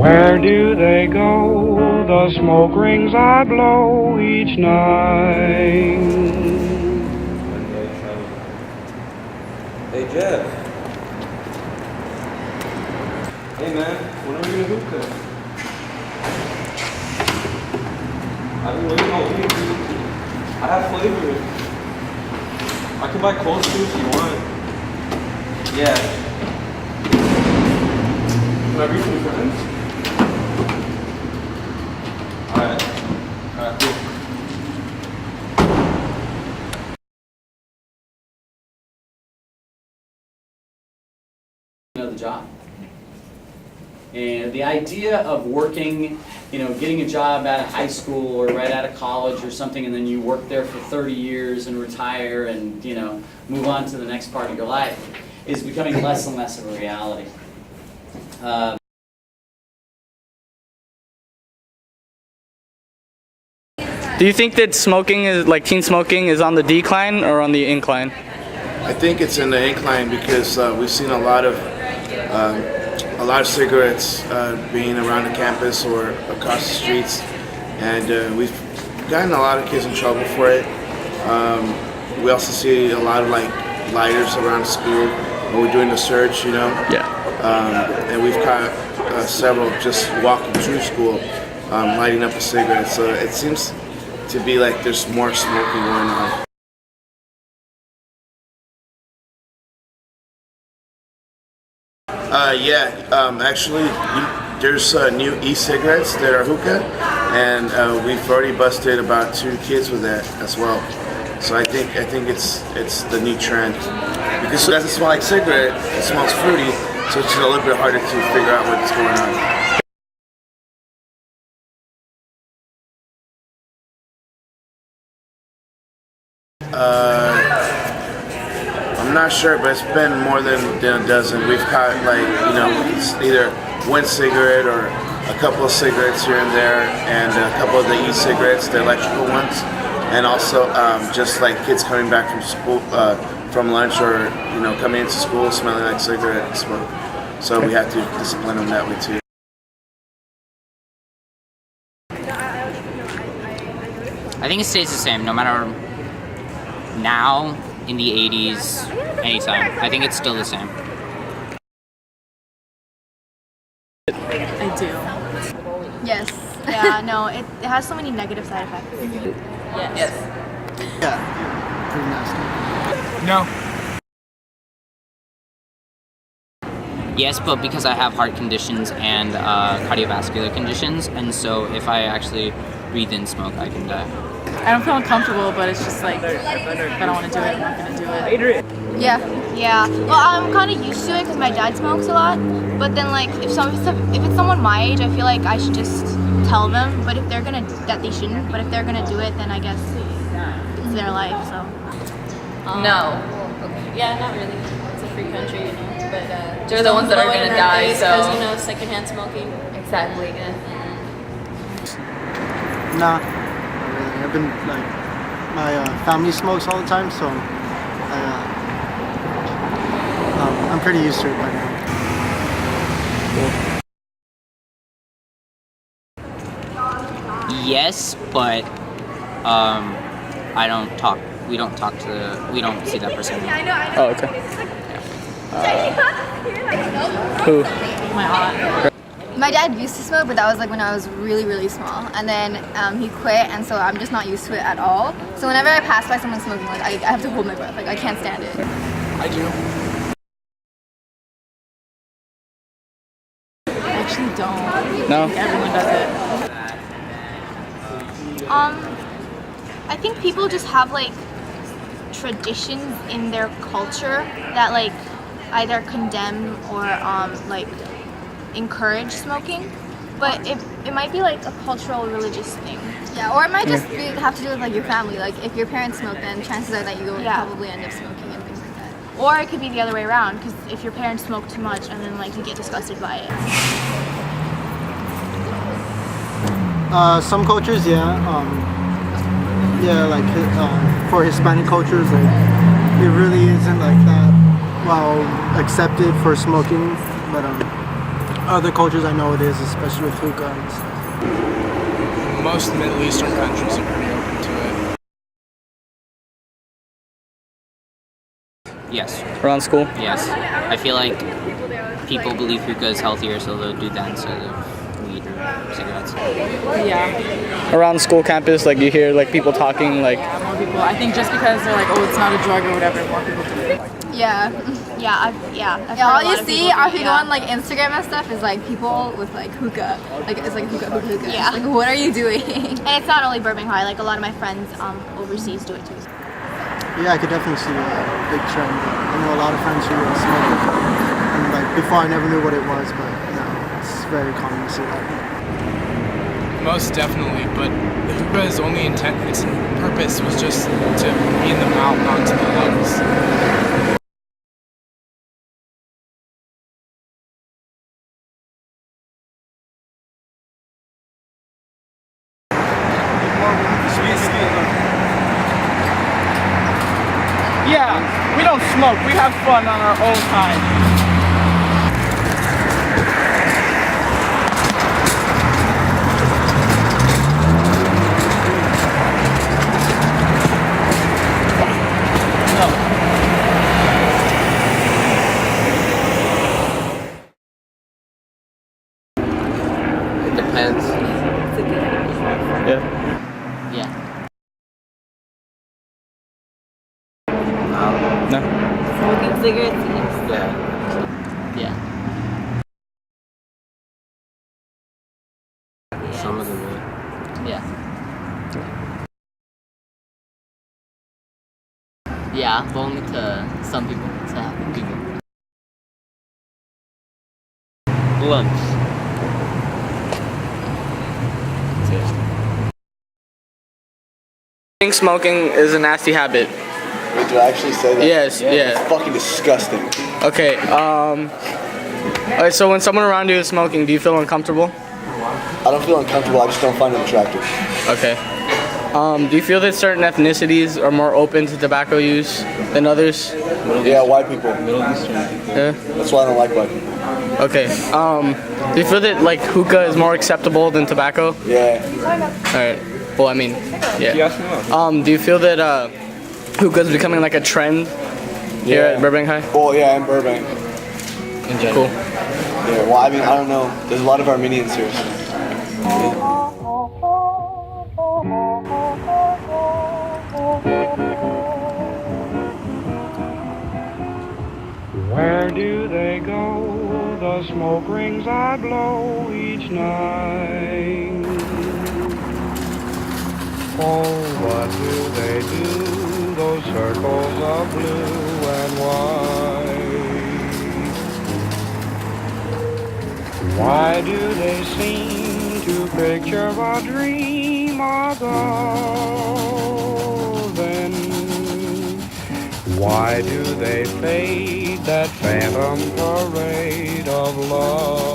Where do they go, the smoke rings I blow each night? Hey Jeff. Hey man, when are we gonna hookah? I've been waiting all week. I have flavors. I can buy cold too if you want. Yeah. Can I bring some friends? Alright. Alright, cool. The job. And the idea of working, getting a job out of high school or right out of college or something, and then you work there for 30 years and retire and, move on to the next part of your life is becoming less and less of a reality. Do you think that smoking is, like teen smoking, is on the decline or on the incline? I think it's in the incline because we've seen a lot of cigarettes being around the campus or across the streets, and we've gotten a lot of kids in trouble for it. We also see a lot of lighters around school when we're doing the search, Yeah. And we've caught several just walking through school lighting up a cigarette. So it seems to be like there's more smoking going on. Actually, there's new e-cigarettes that are hookah, and we've already busted about 2 kids with that as well. So I think it's the new trend because it doesn't smell like cigarette; it smells fruity, so it's a little bit harder to figure out what's going on. I'm not sure, but it's been more than a dozen. We've caught it's either one cigarette or a couple of cigarettes here and there, and a couple of the e-cigarettes, the electrical ones, and also just like kids coming back from school, from lunch, or coming into school smelling like cigarette smoke. So we have to discipline them that way too. I think it stays the same no matter now, in the 80s, anytime. I think it's still the same. I do. Yes. Yeah, no, it has so many negative side effects. Yes. Yeah, pretty nasty. No. Yes, but because I have heart conditions and cardiovascular conditions, and so if I actually breathe in smoke, I can die. I don't feel uncomfortable, but it's just like, if I don't want to do it, I'm not going to do it. Yeah. Well, I'm kind of used to it because my dad smokes a lot. But then, if it's someone my age, I feel like I should just tell them. But if they're that they shouldn't. But if they're gonna do it, then I guess it's their life. So. No. Okay. Yeah, not really. It's a free country, But they're the ones that are going to die, so. Because, secondhand smoking. Exactly. Yeah. Nah, not really. I've been my family smokes all the time, so I'm pretty used to it by now. Yes, but I don't talk. We don't see that person. Oh, okay. Who? My aunt. My dad used to smoke, but that was when I was really, really small. And then he quit, and so I'm just not used to it at all. So whenever I pass by someone smoking, I have to hold my breath. I can't stand it. I do. I actually don't. No? I think everyone does it. I think people just have traditions in their culture that either condemn or encourage smoking, but it might be a cultural, religious thing. Yeah, or it might just have to do with your family. If your parents smoke, then chances are that you will probably end up smoking and things like that. Or it could be the other way around, because if your parents smoke too much and then you get disgusted by it. Some cultures, for Hispanic cultures, it really isn't that well accepted for smoking, but other cultures I know it is, especially with hookah and stuff. Most Middle Eastern countries are pretty open to it. Yes. Around school? Yes. I feel like people believe hookah is healthier, so they'll do that instead of weed or cigarettes. Yeah. Around school campus, like you hear like people talking like. Yeah, more people. I think just because they're like, oh, it's not a drug or whatever, more people do it. Yeah. I've all you see are people on like Instagram and stuff is like people with like hookah. Like it's like hookah. Yeah. Like what are you doing? And it's not only Burbank High. Like a lot of my friends overseas do it too. Yeah, I could definitely see a big trend. I know a lot of friends who smoke it. And like before I never knew what it was, but now it's very common to see that. Most definitely, but the hookah's only its purpose was just to be in the mouth, not to the lungs. Yeah, we don't smoke. We have fun on our own time. It depends. Yeah. Yeah. No. Smoking cigarettes? Yeah. Yeah. Some of them. Yeah. Yeah, but only to some people, to happy people. Lunch. I think smoking is a nasty habit. Did you actually say that? Yes, yeah. It's fucking disgusting. Okay, alright, so when someone around you is smoking, do you feel uncomfortable? I don't feel uncomfortable, I just don't find it attractive. Okay. Do you feel that certain ethnicities are more open to tobacco use than others? Yeah, white people. Yeah. That's why I don't like white people. Okay. Do you feel that like hookah is more acceptable than tobacco? Yeah. Alright. Well, I mean, yeah. Do you feel that hookah is becoming like a trend here at Burbank High? Oh yeah, in Burbank. In general. Cool. Yeah, well I mean, I don't know. There's a lot of Armenians here. So. Where do they go, the smoke rings I blow each night? Oh, what do they do, those circles of blue and white? Why do they seem to picture a dream of then? Why do they fade that phantom parade of love?